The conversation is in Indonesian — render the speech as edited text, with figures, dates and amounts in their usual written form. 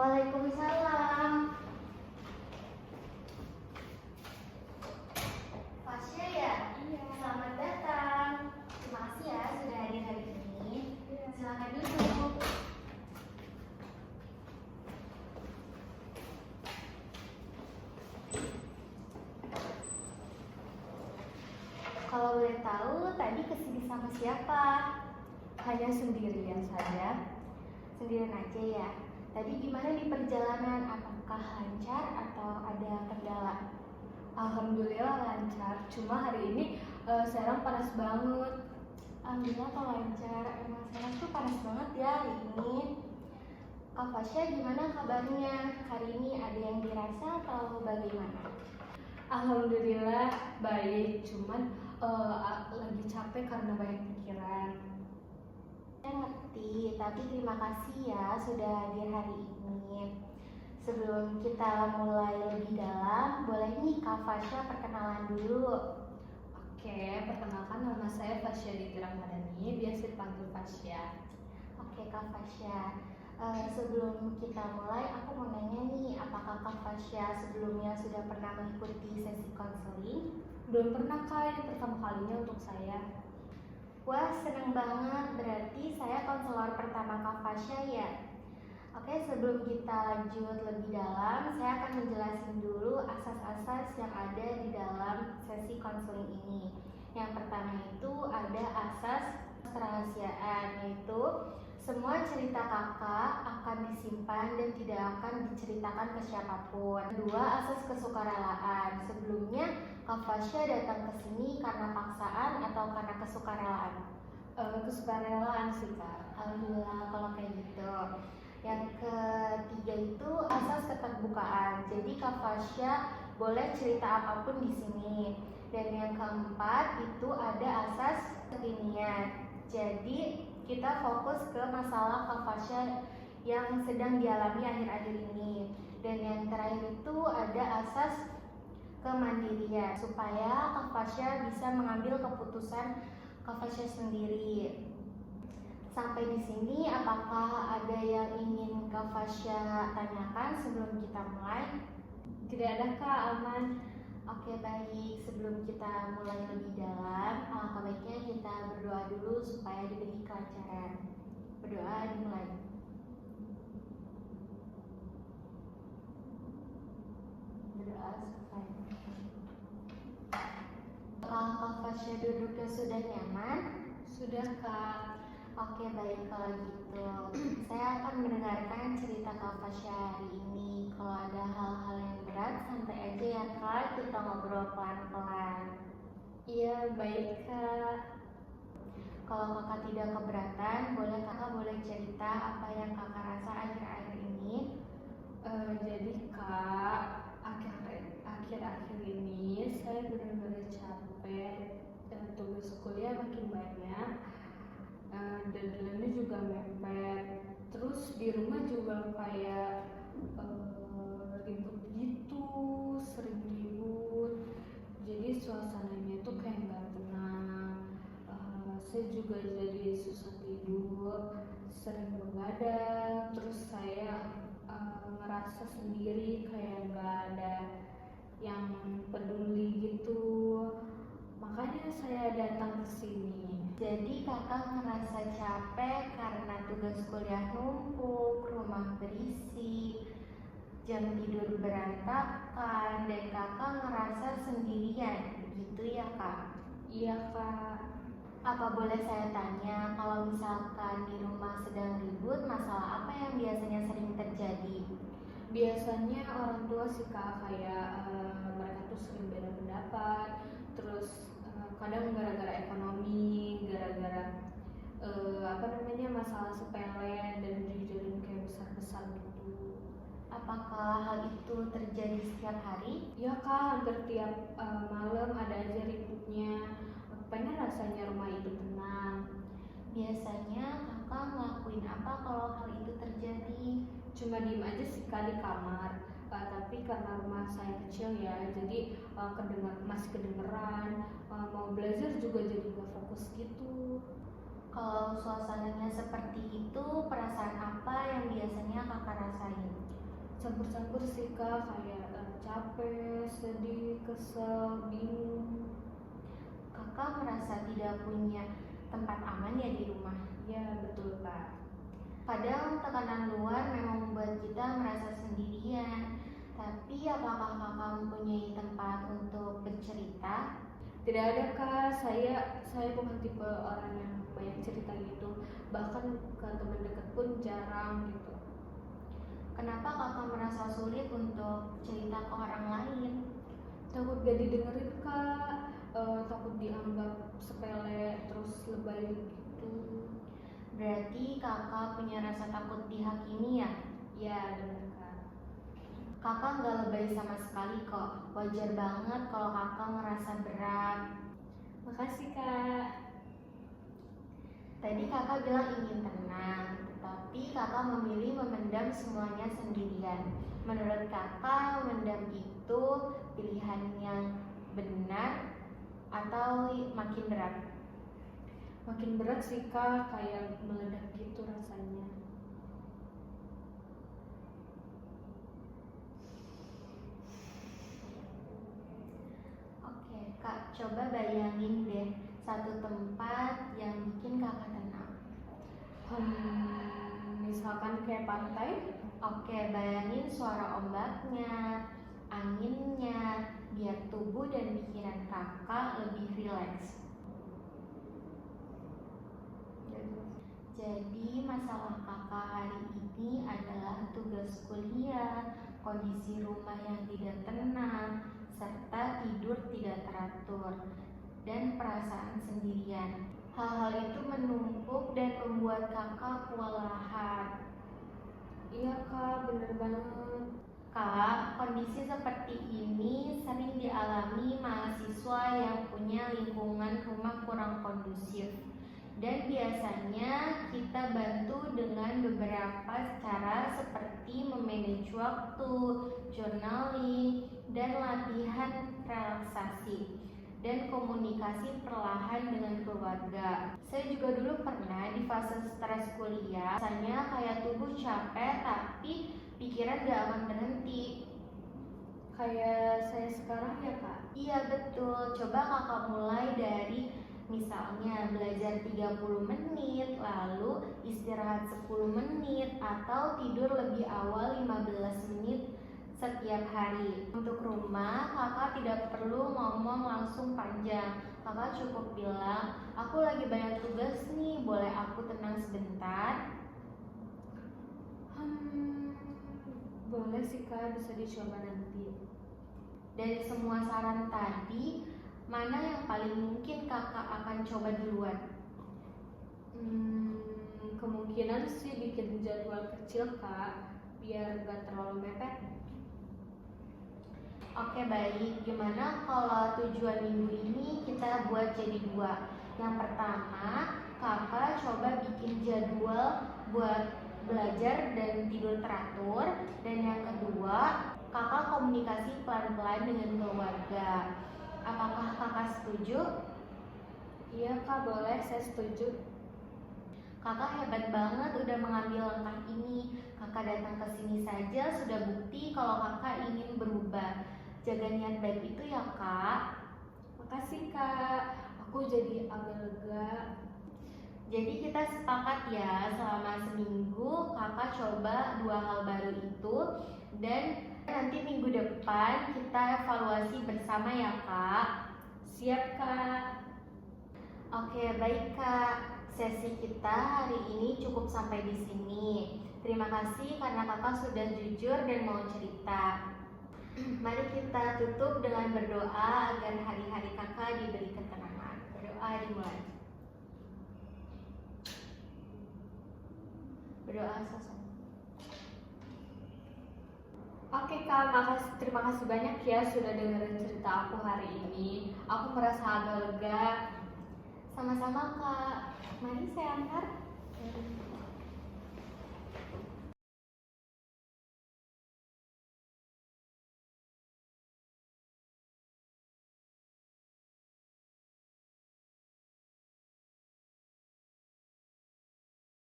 Waalaikumsalam. Fasya ya? Iya. Selamat datang. Terima kasih ya sudah hadir hari ini. Iya. Silakan duduk. Kalau boleh tahu, tadi kesini sama siapa? Hanya sendirian saja. Sendirian aja ya? Tadi gimana di perjalanan? Apakah lancar atau ada kendala? Alhamdulillah lancar. Cuma hari ini Serang panas banget. Alhamdulillah kalau lancar. Emang sekarang tuh panas banget ya hari ini. Kak Fasya gimana kabarnya? Hari ini ada yang dirasa atau bagaimana? Alhamdulillah baik. Cuman lagi capek karena banyak pikiran. Saya ngerti, tapi terima kasih ya sudah hadir hari ini. Sebelum kita mulai lebih dalam, boleh nih Kak Fasya perkenalan dulu. Oke, perkenalkan nama saya Fasya Diti Ramadhani, biasa dipanggil Fasya. Oke Kak Fasya, sebelum kita mulai aku mau nanya nih, apakah Kak Fasya sebelumnya sudah pernah mengikuti sesi konseling? Belum pernah Kak, ini pertama kalinya untuk saya. Wah, seneng banget, berarti saya konselor pertama Kak Fasya ya. Oke, sebelum kita lanjut lebih dalam, saya akan menjelaskan dulu asas-asas yang ada di dalam sesi konseling ini. Yang pertama itu ada asas kerahasiaan, yaitu semua cerita kakak akan disimpan dan tidak akan diceritakan ke siapapun. Kedua, asas kesukarelaan. Sebelumnya Kak Fasya datang ke sini karena paksaan atau karena kesukarelaan? Kesukarelaan sih Kak. Alhamdulillah kalau kayak gitu. Yang ketiga itu asas keterbukaan. Jadi Kak Fasya boleh cerita apapun di sini. Dan yang keempat itu ada asas kekinian. Jadi kita fokus ke masalah Kak Fasya yang sedang dialami akhir-akhir ini. Dan yang terakhir itu ada asas kemandirian supaya Kak Fasya bisa mengambil keputusan Kak Fasya sendiri. Sampai di sini apakah ada yang ingin Kak Fasya tanyakan sebelum kita mulai? Tidak ada Kak, aman. Oke baik, sebelum kita mulai lebih dalam, alangkah baiknya kita berdoa dulu supaya diberi kelancaran. Berdoa dimulai. Berdoa supaya Kak Fasya duduknya sudah nyaman? Sudah Kak. Oke baik kalau gitu, saya akan mendengarkan cerita Kak Fasya hari ini. Kalau ada hal-hal yang berat, santai aja ya Kak, kita ngobrol pelan-pelan. Iya baik Kak. Kalau kakak tidak keberatan, kakak boleh cerita apa yang kakak rasa akhir-akhir ini. Jadi Kak, akhir-akhir ini saya benar-benar capek dan tugas kuliah makin banyak. Deadline-nya juga mepet. Terus di rumah juga kayak ribut gitu, sering ribut. Jadi suasananya tuh kayak nggak tenang. Saya juga jadi susah tidur, sering begadang. Terus saya ngerasa sendiri kayak nggak ada yang peduli gitu. Makanya saya datang ke sini. Jadi kakak ngerasa capek karena tugas kuliah numpuk, rumah berisik, jam tidur berantakan, dan kakak ngerasa sendirian, gitu ya Kak? Iya Kak. Apa boleh saya tanya, kalau misalkan di rumah sedang ribut, masalah apa yang biasanya sering terjadi? Biasanya orang tua sih Kak, kayak mereka tuh sering beda pendapat. Terus kadang gara-gara ekonomi, gara-gara masalah sepele dan dijadiin kayak besar-besar gitu. Apakah hal itu terjadi setiap hari? Ya Kak, hampir tiap malam ada aja ributnya. Pengen rasanya rumah itu tenang. Biasanya kakak ngelakuin apa kalau hal itu terjadi? Cuma diem aja sih Kak di kamar. Tapi karena rumah saya kecil ya, jadi masih kedengeran. Mau belajar juga jadi gak fokus gitu. Kalau suasananya seperti itu, perasaan apa yang biasanya kakak rasain? campur-campur sih kak, kayak capek, sedih, kesel, bingung. Kakak merasa tidak punya tempat aman ya di rumah? Ya betul kak. Kadang tekanan luar memang membuat kita merasa sendirian. Tapi apakah kakak mempunyai tempat untuk bercerita? Tidak ada kak, saya bukan tipe orang yang banyak cerita gitu, bahkan ke teman dekat pun jarang gitu. Kenapa kakak merasa sulit untuk cerita ke orang lain? Takut gak didengerin kak, takut dianggap sepele terus lebay gitu. Berarti kakak punya rasa takut dihakimi ya? Ya benar kak. Kakak nggak lebay sama sekali kok. Wajar banget kalau kakak ngerasa berat. Makasih kak. Tadi kakak bilang ingin tenang, tetapi kakak memilih memendam semuanya sendirian. Menurut kakak, memendam itu pilihan yang benar atau makin berat? Makin berat sih kak, kayak meledak gitu rasanya. Oke, kak, coba bayangin deh satu tempat yang bikin kakak tenang. Misalkan kayak pantai. Oke, bayangin suara ombaknya, anginnya, biar tubuh dan pikiran kakak lebih rileks. Jadi masalah kakak hari ini adalah tugas kuliah, kondisi rumah yang tidak tenang, serta tidur tidak teratur, dan perasaan sendirian. Hal-hal itu menumpuk dan membuat kakak kewalahan. Iya kak, bener banget. Kak, kondisi seperti ini sering dialami mahasiswa yang punya lingkungan rumah kurang kondusif. Dan biasanya kita bantu dengan beberapa cara seperti memanage waktu, journaling, dan latihan relaksasi, dan komunikasi perlahan dengan keluarga. Saya juga dulu pernah di fase stres kuliah, rasanya kayak tubuh capek tapi pikiran gak akan berhenti. Kayak saya sekarang ya kak. Iya betul, coba kakak mulai dari misalnya belajar 30 menit, lalu istirahat 10 menit, atau tidur lebih awal 15 menit setiap hari. Untuk rumah, kakak tidak perlu ngomong langsung panjang. Kakak cukup bilang, aku lagi banyak tugas nih, boleh aku tenang sebentar? Boleh sih kak, bisa dicoba nanti. Dari semua saran tadi, mana yang paling mungkin kakak akan coba duluan? Kemungkinan sih bikin jadwal kecil kak, biar gak terlalu mepet. Oke baik, gimana kalau tujuan minggu ini kita buat jadi 2? Yang pertama, kakak coba bikin jadwal buat belajar dan tidur teratur. Dan yang kedua, kakak komunikasi pelan-pelan dengan keluarga. Apakah kakak setuju? Iya kak, boleh, saya setuju. Kakak hebat banget udah mengambil langkah ini. Kakak datang ke sini saja sudah bukti kalau kakak ingin berubah. Jaga niat baik itu ya kak. Makasih kak, aku jadi agak lega. Jadi kita sepakat ya, selama seminggu kakak coba 2 hal baru itu. Dan nanti minggu depan kita evaluasi bersama ya kak. Siap kak. Oke baik kak, sesi kita hari ini cukup sampai di sini. Terima kasih karena kakak sudah jujur dan mau cerita. Mari kita tutup dengan berdoa agar hari-hari kakak diberi ketenangan. Berdoa dimulai. Berdoa sosok. Oke kak, terima kasih banyak ya sudah dengerin cerita aku hari ini. Aku merasa agak lega. Sama-sama kak, mari saya antar.